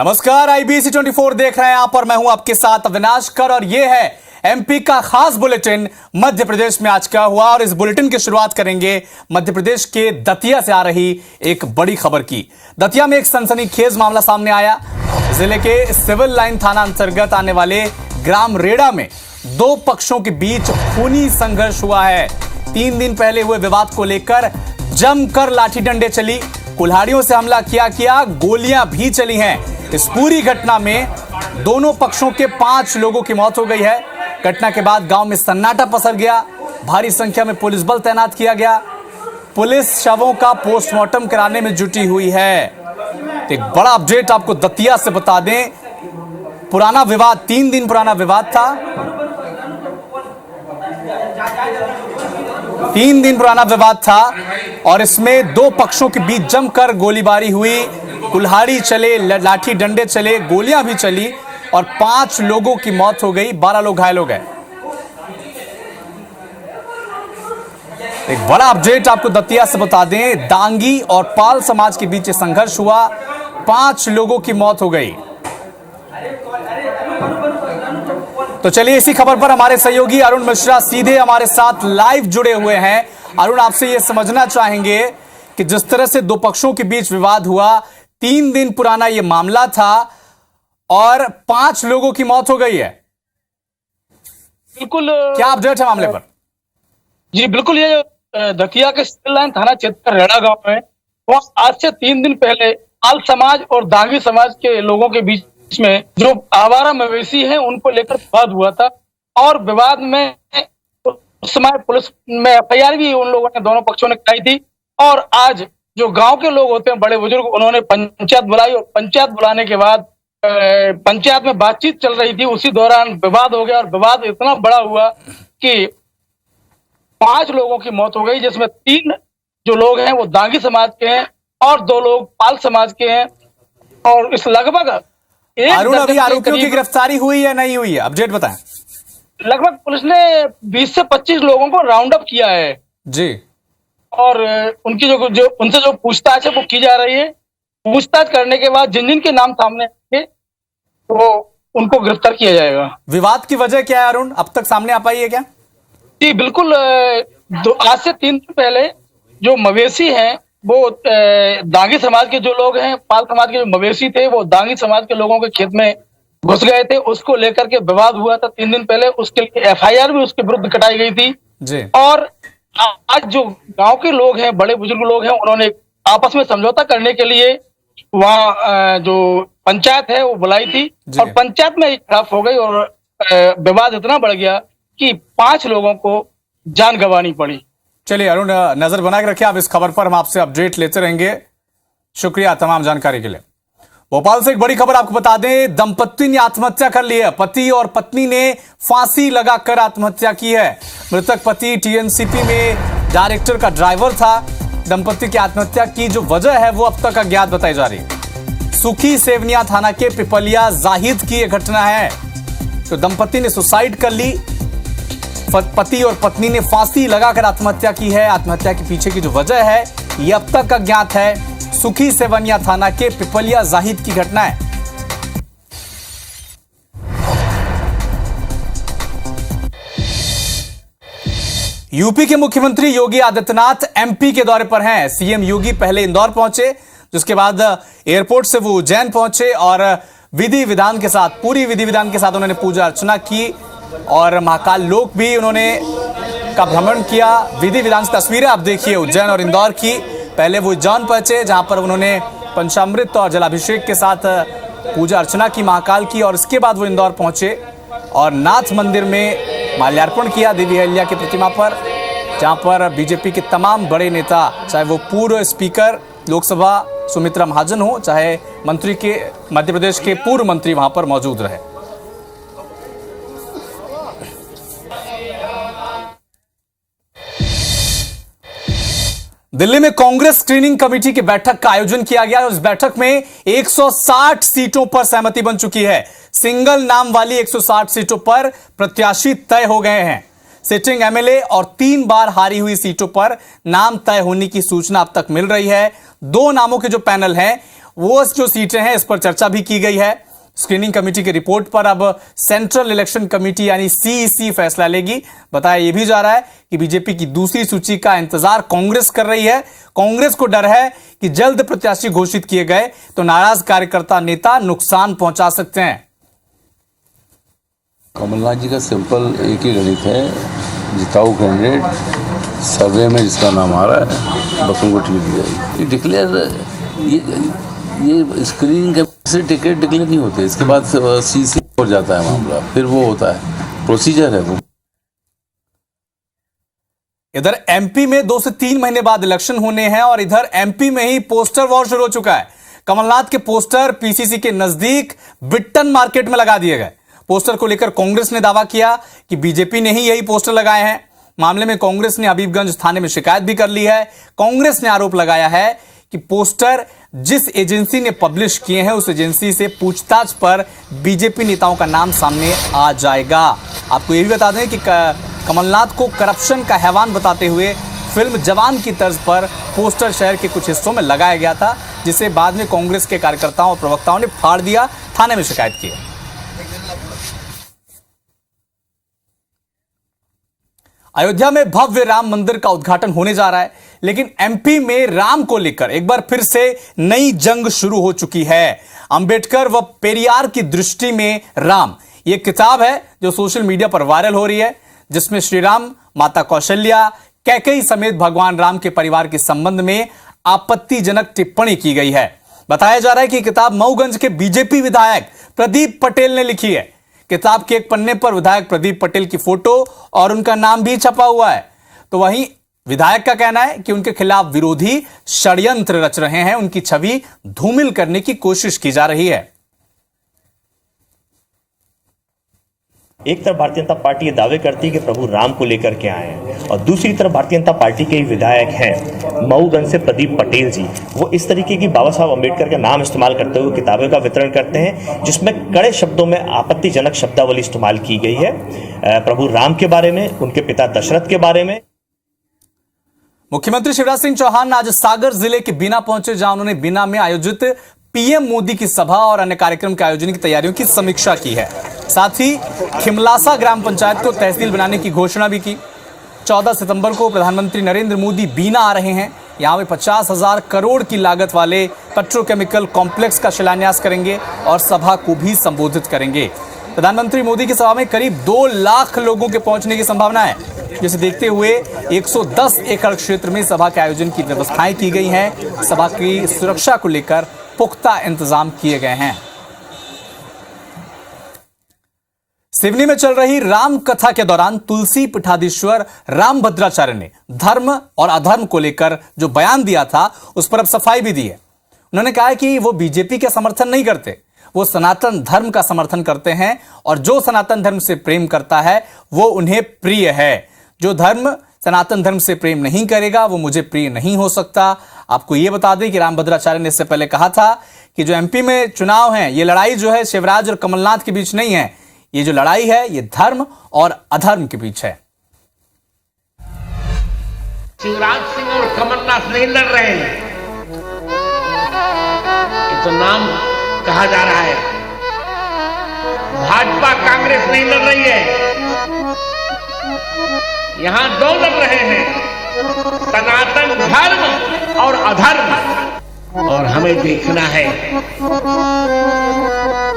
नमस्कार, IBC 24 देख रहे हैं आप और मैं हूं आपके साथ अविनाश कर और ये है MP का खास बुलेटिन मध्य प्रदेश में आज क्या हुआ। और इस बुलेटिन की शुरुआत करेंगे मध्य प्रदेश के दतिया से आ रही एक बड़ी खबर की। दतिया में एक सनसनीखेज मामला सामने आया। जिले के सिविल लाइन थाना अंतर्गत आने वाले ग्राम रेड़ा में दो पक्षों के बीच खूनी संघर्ष हुआ है। 3 दिन पहले हुए विवाद को लेकर जमकर लाठी डंडे चली, कुल्हाड़ियों से हमला किया, गोलियां भी चली हैं। इस पूरी घटना में दोनों पक्षों के 5 लोगों की मौत हो गई है। घटना के बाद गांव में सन्नाटा पसर गया। भारी संख्या में पुलिस बल तैनात किया गया। पुलिस शवों का पोस्टमार्टम कराने में जुटी हुई है। एक बड़ा अपडेट आपको दतिया से बता दें। पुराना विवाद, 3 दिन पुराना विवाद था। 3 दिन पुराना विवाद था और इसमें दो पक्षों के बीच जमकर गोलीबारी हुई। कुल्हाड़ी चले, लाठी डंडे चले, गोलियां भी चली और 5 लोगों की मौत हो गई, 12 लोग घायल हो गए। एक बड़ा अपडेट आपको दतिया से बता दें। दांगी और पाल समाज के बीच संघर्ष हुआ, 5 लोगों की मौत हो गई। तो चलिए इसी खबर पर हमारे सहयोगी अरुण मिश्रा सीधे हमारे साथ लाइव जुड़े हुए हैं। अरुण, आपसे यह समझना चाहेंगे कि जिस तरह से दो पक्षों के बीच विवाद हुआ, 3 दिन पुराना यह मामला था और 5 लोगों की मौत हो गई है। बिल्कुल, क्या अपडेट है मामले पर? जी बिल्कुल, ये जो दतिया के सिविल लाइन थाना क्षेत्र का रेड़ा गांव है, वहाँ आज से 3 दिन पहले पाल समाज और दांगी समाज के लोगों के बीच में जो आवारा मवेशी हैं उनको लेकर विवाद हुआ था। और विवाद में उस समय पुलिस में FIR भी उन लोगों ने, दोनों पक्षों ने कराई थी। और आज जो गांव के लोग होते हैं, बड़े बुजुर्ग, उन्होंने पंचायत बुलाई और पंचायत बुलाने के बाद पंचायत में बातचीत चल रही थी, उसी दौरान विवाद हो गया। और विवाद इतना बड़ा हुआ कि 5 लोगों की मौत हो गई, जिसमें 3 जो लोग हैं वो दांगी समाज के हैं और 2 लोग पाल समाज के हैं। और इस लगभग अरुण, अभी आरोपियों की गिरफ्तारी हुई या नहीं हुई है? अपडेट बताएं। लगभग पुलिस ने 20 से 25 लोगों को राउंड अप किया है जी। और उनकी जो उनसे जो पूछताछ है वो की जा रही है। पूछताछ करने के बाद जिन जिन के नाम सामने आएंगे वो उनको गिरफ्तार किया जाएगा। विवाद की वजह क्या है अरुण, अब तक सामने आ पाई है क्या? जी बिल्कुल, आज से 3 दिन पहले जो मवेशी हैं वो दांगी समाज के जो लोग हैं, पाल समाज के जो मवेशी थे वो दांगी समाज के लोगों के खेत में घुस गए थे। उसको लेकर के विवाद हुआ था 3 दिन पहले। उसके लिए FIR भी उसके विरुद्ध कटाई गई थी जी। और आज जो गांव के लोग हैं, बड़े बुजुर्ग लोग हैं, उन्होंने आपस में समझौता करने के लिए वहाँ जो पंचायत है वो बुलाई थी और पंचायत में खिलाफ हो गई और विवाद इतना बढ़ गया कि 5 लोगों को जान गंवानी पड़ी। चलिए अरुण, नजर बना के रखिए आप इस खबर पर, हम आपसे अपडेट लेते रहेंगे। शुक्रिया तमाम जानकारी के लिए। भोपाल से एक बड़ी खबर आपको बता दें। दंपत्ति ने आत्महत्या कर ली है। पति और पत्नी ने फांसी लगाकर आत्महत्या की है। मृतक पति TNCP में डायरेक्टर का ड्राइवर था। दंपत्ति की आत्महत्या की जो वजह है वो अब तक अज्ञात बताई जा रही है। सुखी सेवनिया थाना के पिपलिया जाहिद की यह घटना है। तो दंपत्ति ने सुसाइड कर ली। पति और पत्नी ने फांसी लगाकर आत्महत्या की है। आत्महत्या के पीछे की जो वजह है यह अब तक अज्ञात है। सुखी सेवनिया थाना के पिपलिया जाहिद की घटना है। यूपी के मुख्यमंत्री योगी आदित्यनाथ MP के दौरे पर हैं। CM योगी पहले इंदौर पहुंचे, जिसके बाद एयरपोर्ट से वो उज्जैन पहुंचे और विधि विधान के साथ, पूरी विधि विधान के साथ उन्होंने पूजा अर्चना की और महाकाल लोक भी उन्होंने का भ्रमण किया। विधि विधान से तस्वीरें आप देखिए उज्जैन और इंदौर की। पहले वो उज्जैन पहुंचे, जहां पर उन्होंने पंचामृत और जलाभिषेक के साथ पूजा अर्चना की महाकाल की, और इसके बाद वो इंदौर पहुंचे और नाथ मंदिर में माल्यार्पण किया देवी अहिल्या की प्रतिमा पर, जहां पर BJP के तमाम बड़े नेता, चाहे वो पूर्व स्पीकर लोकसभा सुमित्रा महाजन हो, चाहे मंत्री के मध्य प्रदेश के पूर्व मंत्री वहां पर मौजूद रहे। दिल्ली में कांग्रेस स्क्रीनिंग कमेटी की बैठक का आयोजन किया गया और इस बैठक में 160 सीटों पर सहमति बन चुकी है। सिंगल नाम वाली 160 सीटों पर प्रत्याशी तय हो गए हैं। सिटिंग MLA और 3 बार हारी हुई सीटों पर नाम तय होने की सूचना अब तक मिल रही है। 2 नामों के जो पैनल हैं वो जो सीटें हैं इस पर चर्चा भी की गई है। स्क्रीनिंग कमेटी की रिपोर्ट पर अब सेंट्रल इलेक्शन कमेटी यानी सीईसी फैसला लेगी। बताया यह भी जा रहा है कि बीजेपी की दूसरी सूची का इंतजार कांग्रेस कर रही है। कांग्रेस को डर है कि जल्द प्रत्याशी घोषित किए गए तो नाराज कार्यकर्ता नेता नुकसान पहुंचा सकते हैं। कमलनाथ जी का सिंपल एक ही गणित है, जिताऊ कैंडिडेट सर्वे में जिसका नाम आ रहा है बस उनको टिकट दी जाएगी। डिक्लेयर ये स्क्रीनिंग से टिकट डिक्लेयर नहीं होते, इसके बाद सीसी हो जाता है मामला, फिर वो होता है, प्रोसीजर है वो। इधर एमपी में 2 से 3 महीने बाद इलेक्शन होने हैं और इधर एमपी में ही पोस्टर वॉर शुरू हो चुका है। कमलनाथ के पोस्टर पीसीसी के नजदीक बिट्टन मार्केट में लगा दिए गए। पोस्टर को लेकर कांग्रेस ने दावा किया कि बीजेपी ने ही यही पोस्टर लगाए हैं। मामले में कांग्रेस ने हबीबगंज थाने में शिकायत भी कर ली है। कांग्रेस ने आरोप लगाया है कि पोस्टर जिस एजेंसी ने पब्लिश किए हैं उस एजेंसी से पूछताछ पर बीजेपी नेताओं का नाम सामने आ जाएगा। आपको यह भी बता दें कि कमलनाथ को करप्शन का हैवान बताते हुए फिल्म जवान की तर्ज पर पोस्टर शहर के कुछ हिस्सों में लगाया गया था, जिसे बाद में कांग्रेस के कार्यकर्ताओं और प्रवक्ताओं ने फाड़ दिया, थाने में शिकायत की। अयोध्या में भव्य राम मंदिर का उद्घाटन होने जा रहा है, लेकिन एमपी में राम को लेकर एक बार फिर से नई जंग शुरू हो चुकी है। अंबेडकर व पेरियार की दृष्टि में राम, यह किताब है जो सोशल मीडिया पर वायरल हो रही है, जिसमें श्री राम, माता कौशल्या, कैकेयी समेत भगवान राम के परिवार के संबंध में आपत्तिजनक टिप्पणी की गई है। बताया जा रहा है कि किताब मऊगंज के बीजेपी विधायक प्रदीप पटेल ने लिखी है। किताब के एक पन्ने पर विधायक प्रदीप पटेल की फोटो और उनका नाम भी छपा हुआ है। तो वहीं विधायक का कहना है कि उनके खिलाफ विरोधी षड्यंत्र रच रहे हैं, उनकी छवि धूमिल करने की कोशिश की जा रही है। एक तरफ भारतीय जनता पार्टी ये दावे करती है कि प्रभु राम को लेकर के आए हैं और दूसरी तरफ भारतीय जनता पार्टी के विधायक हैं मऊगंज से प्रदीप पटेल जी, वो इस तरीके की बाबा साहब अम्बेडकर का नाम इस्तेमाल करते हुए किताबों का वितरण करते हैं जिसमें कड़े शब्दों में आपत्तिजनक शब्दावली इस्तेमाल की गई है प्रभु राम के बारे में, उनके पिता दशरथ के बारे में। मुख्यमंत्री शिवराज सिंह चौहान आज सागर जिले के बीना पहुंचे, जहां उन्होंने बीना में आयोजित पीएम मोदी की सभा और अन्य कार्यक्रम के आयोजन की तैयारियों की समीक्षा की है। साथ ही खिमलासा ग्राम पंचायत को तहसील बनाने की घोषणा भी की। 14 सितंबर को प्रधानमंत्री नरेंद्र मोदी बीना आ रहे हैं। यहां वे 50,000 करोड़ की लागत वाले पेट्रोकेमिकल कॉम्प्लेक्स का शिलान्यास करेंगे और सभा को भी संबोधित करेंगे। प्रधानमंत्री मोदी की सभा में करीब 2 लाख लोगों के पहुंचने की संभावना है, जिसे देखते हुए 110 एकड़ क्षेत्र में सभा के आयोजन की व्यवस्थाएं की गई हैं। सभा की सुरक्षा को लेकर पुख्ता इंतजाम किए गए हैं। सिवनी में चल रही राम कथा के दौरान तुलसी पीठाधीश्वर रामभद्राचार्य ने धर्म और अधर्म को लेकर जो बयान दिया था उस पर अब सफाई भी दी है। उन्होंने कहा कि वो बीजेपी का समर्थन नहीं करते, वो सनातन धर्म का समर्थन करते हैं और जो सनातन धर्म से प्रेम करता है वो उन्हें प्रिय है। जो धर्म सनातन धर्म से प्रेम नहीं करेगा वो मुझे प्रिय नहीं हो सकता। आपको यह बता दें कि रामभद्राचार्य ने इससे पहले कहा था कि जो एमपी में चुनाव है, ये लड़ाई जो है शिवराज और कमलनाथ के बीच नहीं है, ये जो लड़ाई है ये धर्म और अधर्म के बीच है। शिवराज सिंह और कमलनाथ नहीं लड़ रहे हैं, ये तो नाम कहा जा रहा है। भाजपा कांग्रेस नहीं लड़ रही है, यहां 2 लड़ रहे हैं, सनातन धर्म और अधर्म। और हमें देखना है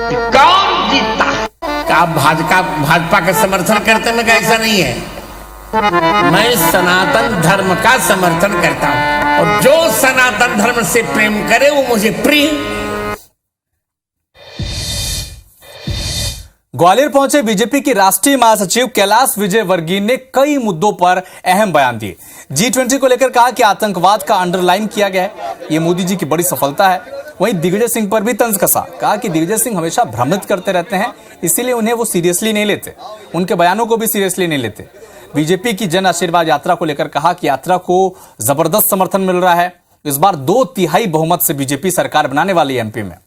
कि कौन जीतता है। आप भाजपा का समर्थन करते हैं, ऐसा नहीं है। मैं सनातन धर्म का समर्थन करता हूं और जो सनातन धर्म से प्रेम करे वो मुझे प्रिय। ग्वालियर पहुंचे बीजेपी की राष्ट्रीय महासचिव कैलाश विजयवर्गीय ने कई मुद्दों पर अहम बयान दिए। G20 को लेकर कहा कि आतंकवाद का अंडरलाइन किया गया है, यह मोदी जी की बड़ी सफलता है। वहीं दिग्विजय सिंह पर भी तंज कसा, कहा कि दिग्विजय सिंह हमेशा भ्रमित करते रहते हैं, इसीलिए उन्हें वो सीरियसली नहीं लेते, उनके बयानों को भी सीरियसली नहीं लेते। बीजेपी की जन आशीर्वाद यात्रा को लेकर कहा कि यात्रा को जबरदस्त समर्थन मिल रहा है। इस बार 2/3 बहुमत से बीजेपी सरकार बनाने वाली है एमपी में।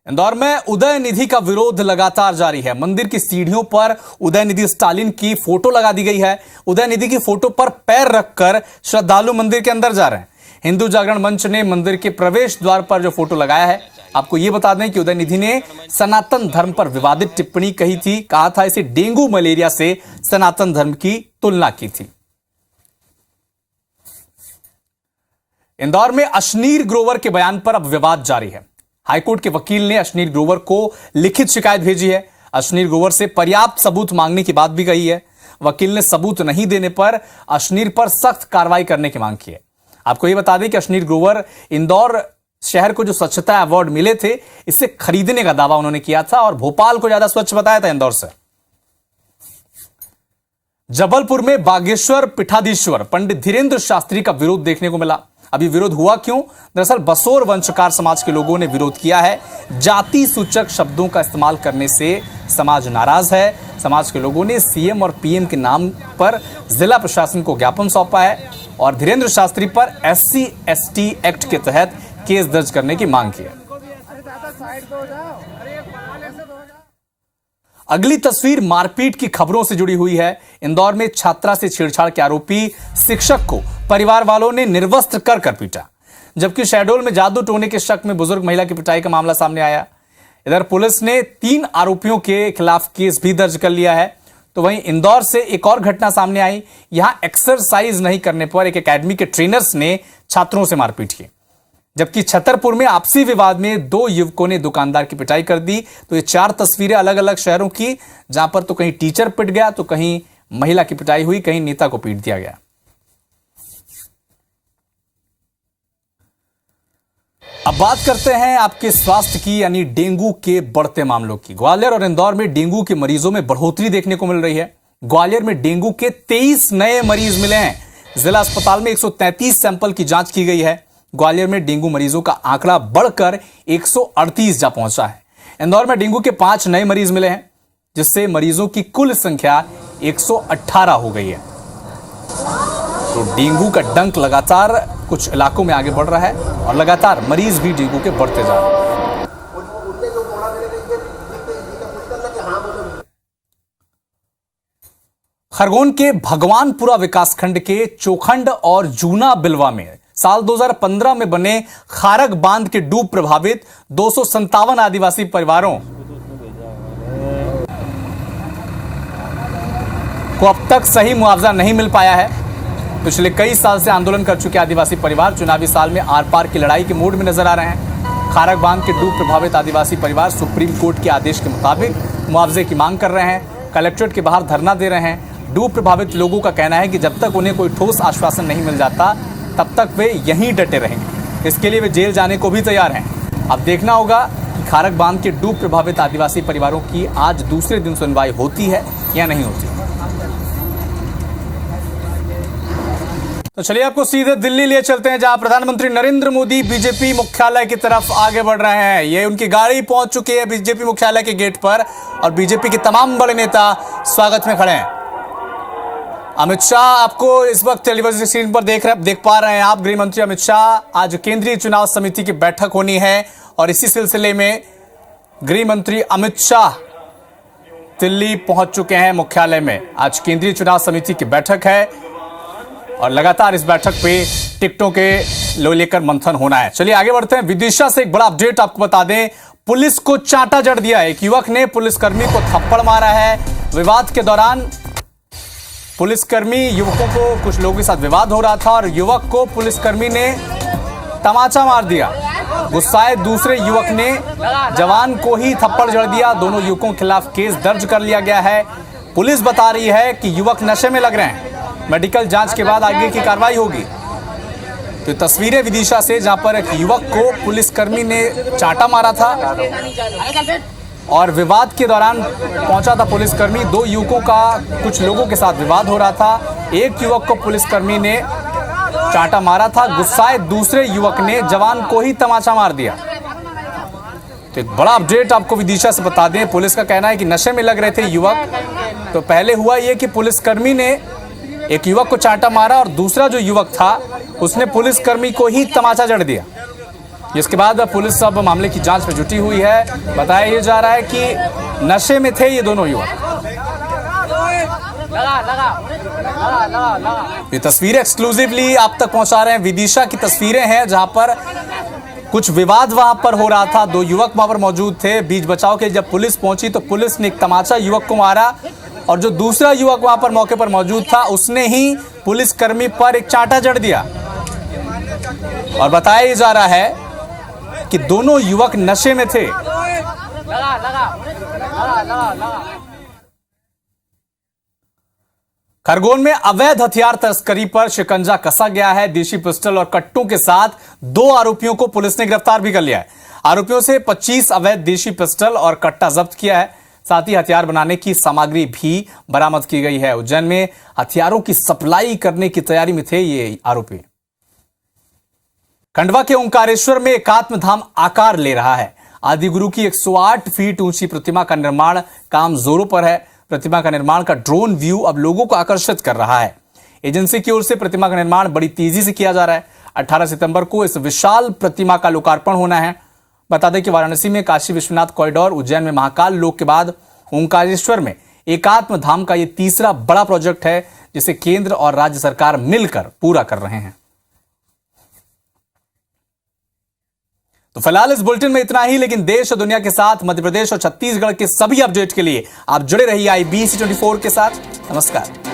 इंदौर में उदयनिधि का विरोध लगातार जारी है। मंदिर की सीढ़ियों पर उदयनिधि स्टालिन की फोटो लगा दी गई है। उदयनिधि की फोटो पर पैर रखकर श्रद्धालु मंदिर के अंदर जा रहे हैं। हिंदू जागरण मंच ने मंदिर के प्रवेश द्वार पर जो फोटो लगाया है, आपको यह बता दें कि उदयनिधि ने सनातन धर्म पर विवादित टिप्पणी कही थी। कहा था इसे डेंगू मलेरिया से सनातन धर्म की तुलना की थी। इंदौर में अशनीर ग्रोवर के बयान पर अब विवाद जारी है। हाईकोर्ट के वकील ने अशनीर ग्रोवर को लिखित शिकायत भेजी है। अशनीर ग्रोवर से पर्याप्त सबूत मांगने की बात भी कही है। वकील ने सबूत नहीं देने पर अशनीर पर सख्त कार्रवाई करने की मांग की है। आपको यह बता दें कि अशनीर ग्रोवर इंदौर शहर को जो स्वच्छता अवार्ड मिले थे, इसे खरीदने का दावा उन्होंने किया था और भोपाल को ज्यादा स्वच्छ बताया था इंदौर से। जबलपुर में बागेश्वर पीठाधीश्वर पंडित धीरेन्द्र शास्त्री का विरोध देखने को मिला। अभी विरोध हुआ क्यों? दरअसल बसोर वंशकार समाज के लोगों ने विरोध किया है। जाति सूचक शब्दों का इस्तेमाल करने से समाज नाराज है। समाज के लोगों ने सीएम और पीएम के नाम पर जिला प्रशासन को ज्ञापन सौंपा है और धीरेन्द्र शास्त्री पर SC/ST एक्ट के तहत केस दर्ज करने की मांग की है। अगली तस्वीर मारपीट की खबरों से जुड़ी हुई है। इंदौर में छात्रा से छेड़छाड़ के आरोपी शिक्षक को परिवार वालों ने निर्वस्त्र कर पीटा, जबकि शहडोल में जादू टोने के शक में बुजुर्ग महिला की पिटाई का मामला सामने आया। इधर पुलिस ने 3 आरोपियों के खिलाफ केस भी दर्ज कर लिया है। तो वहीं इंदौर से एक और घटना सामने आई। यहां एक्सरसाइज नहीं करने पर एक एकेडमी के ट्रेनर्स ने छात्रों से मारपीट की, जबकि छतरपुर में आपसी विवाद में 2 युवकों ने दुकानदार की पिटाई कर दी। तो ये 4 तस्वीरें अलग अलग शहरों की, जहां पर तो कहीं टीचर पिट गया, तो कहीं महिला की पिटाई हुई, कहीं नेता को पीट दिया गया। अब बात करते हैं आपके स्वास्थ्य की, यानी डेंगू के बढ़ते मामलों की। ग्वालियर और इंदौर में डेंगू के मरीजों में बढ़ोतरी देखने को मिल रही है। ग्वालियर में डेंगू के 23 नए मरीज मिले हैं। जिला अस्पताल में 133 सैंपल की जांच की गई है। ग्वालियर में डेंगू मरीजों का आंकड़ा बढ़कर 138 जा पहुंचा है। इंदौर में डेंगू के 5 नए मरीज मिले हैं, जिससे मरीजों की कुल संख्या 118 हो गई है। तो डेंगू का डंक लगातार कुछ इलाकों में आगे बढ़ रहा है और लगातार मरीज भी डेंगू के बढ़ते जा रहे हैं। खरगोन के भगवानपुरा विकासखंड के चोखंड और जूना बिलवा में साल 2015 में बने खारक बांध के डूब प्रभावित 257 आदिवासी परिवारों को अब तक सही मुआवजा नहीं मिल पाया है। पिछले कई साल से आंदोलन कर चुके आदिवासी परिवार चुनावी साल में आर पार की लड़ाई के मूड में नजर आ रहे हैं। खारक बांध के डूब प्रभावित आदिवासी परिवार सुप्रीम कोर्ट के आदेश के मुताबिक मुआवजे की मांग कर रहे हैं। कलेक्ट्रेट के बाहर धरना दे रहे हैं। डूब प्रभावित लोगों का कहना है कि जब तक उन्हें कोई ठोस आश्वासन नहीं मिल जाता, तब तक वे यहीं डटे रहेंगे। इसके लिए वे जेल जाने को भी तैयार हैं। अब देखना होगा कि खारक बांध के डूब प्रभावित आदिवासी परिवारों की आज दूसरे दिन सुनवाई होती है या नहीं होती। तो चलिए आपको सीधे दिल्ली लिए चलते हैं, जहां प्रधानमंत्री नरेंद्र मोदी बीजेपी मुख्यालय की तरफ आगे बढ़ रहे हैं। ये उनकी गाड़ी पहुंच चुकी है बीजेपी मुख्यालय के गेट पर और बीजेपी के तमाम बड़े नेता स्वागत में खड़े हैं। अमित शाह आपको इस वक्त टेलीविजन स्क्रीन पर देख पा रहे हैं आप। गृह मंत्री अमित शाह, आज केंद्रीय चुनाव समिति की बैठक होनी है और इसी सिलसिले में गृह मंत्री अमित शाह दिल्ली पहुंच चुके हैं मुख्यालय में। आज केंद्रीय चुनाव समिति की बैठक है और लगातार इस बैठक पे टिकटों के लेकर मंथन होना है। चलिए आगे बढ़ते हैं। विदिशा से एक बड़ा अपडेट आपको बता दें, पुलिस को चांटा जड़ दिया है। एक युवक ने पुलिसकर्मी को थप्पड़ मारा है। विवाद के दौरान पुलिसकर्मी युवकों को, कुछ लोगों के साथ विवाद हो रहा था और युवक को पुलिसकर्मी ने तमाचा मार दिया। गुस्साए दूसरे युवक ने जवान को ही थप्पड़ जड़ दिया। दोनों युवकों के खिलाफ केस दर्ज कर लिया गया है। पुलिस बता रही है कि युवक नशे में लग रहे हैं। मेडिकल जांच के बाद आगे की कार्रवाई होगी। तो तस्वीरें विदिशा से, जहां पर एक युवक को पुलिसकर्मी ने चांटा मारा था और विवाद के दौरान पहुंचा था पुलिसकर्मी। 2 युवकों का कुछ लोगों के साथ विवाद हो रहा था। एक युवक को पुलिसकर्मी ने चांटा मारा था। गुस्साए दूसरे युवक ने जवान को ही तमाचा मार दिया। तो एक बड़ा अपडेट आपको विदिशा से बता दें, पुलिस का कहना है कि नशे में लग रहे थे युवक। तो पहले हुआ यह कि पुलिसकर्मी ने एक युवक को चांटा मारा और दूसरा जो युवक था उसने पुलिसकर्मी को ही तमाचा जड़ दिया। इसके बाद पुलिस अब मामले की जांच में जुटी हुई है। बताया ये जा रहा है कि नशे में थे ये दोनों युवक। ये तस्वीरें एक्सक्लूसिवली आप तक पहुंचा रहे हैं। विदिशा की तस्वीरें हैं जहां पर कुछ विवाद वहां पर हो रहा था। दो युवक वहां पर मौजूद थे। बीच बचाव के जब पुलिस पहुंची तो पुलिस ने एक तमाचा युवक को मारा और जो दूसरा युवक वहां पर मौके पर मौजूद था उसने ही पुलिसकर्मी पर एक चांटा जड़ दिया। और बताया जा रहा है कि दोनों युवक नशे में थे। खरगोन में अवैध हथियार तस्करी पर शिकंजा कसा गया है। देशी पिस्टल और कट्टों के साथ 2 आरोपियों को पुलिस ने गिरफ्तार भी कर लिया है। आरोपियों से 25 अवैध देशी पिस्टल और कट्टा जब्त किया है। साथ ही हथियार बनाने की सामग्री भी बरामद की गई है। उज्जैन में हथियारों की सप्लाई करने की तैयारी में थे ये आरोपी। खंडवा के ओंकारेश्वर में एकात्म धाम आकार ले रहा है। आदिगुरु की 108 फीट ऊंची प्रतिमा का निर्माण काम जोरों पर है। प्रतिमा का निर्माण का ड्रोन व्यू अब लोगों को आकर्षित कर रहा है। एजेंसी की ओर से प्रतिमा का निर्माण बड़ी तेजी से किया जा रहा है। 18 सितंबर को इस विशाल प्रतिमा का लोकार्पण होना है। बता दें कि वाराणसी में काशी विश्वनाथ कॉरिडोर, उज्जैन में महाकाल लोक के बाद ओंकारेश्वर में एकात्म धाम का यह तीसरा बड़ा प्रोजेक्ट है जिसे केंद्र और राज्य सरकार मिलकर पूरा कर रहे हैं। तो फिलहाल इस बुलेटिन में इतना ही, लेकिन देश और दुनिया के साथ मध्य प्रदेश और छत्तीसगढ़ के सभी अपडेट के लिए आप जुड़े रहिए IBC 24 के साथ। नमस्कार।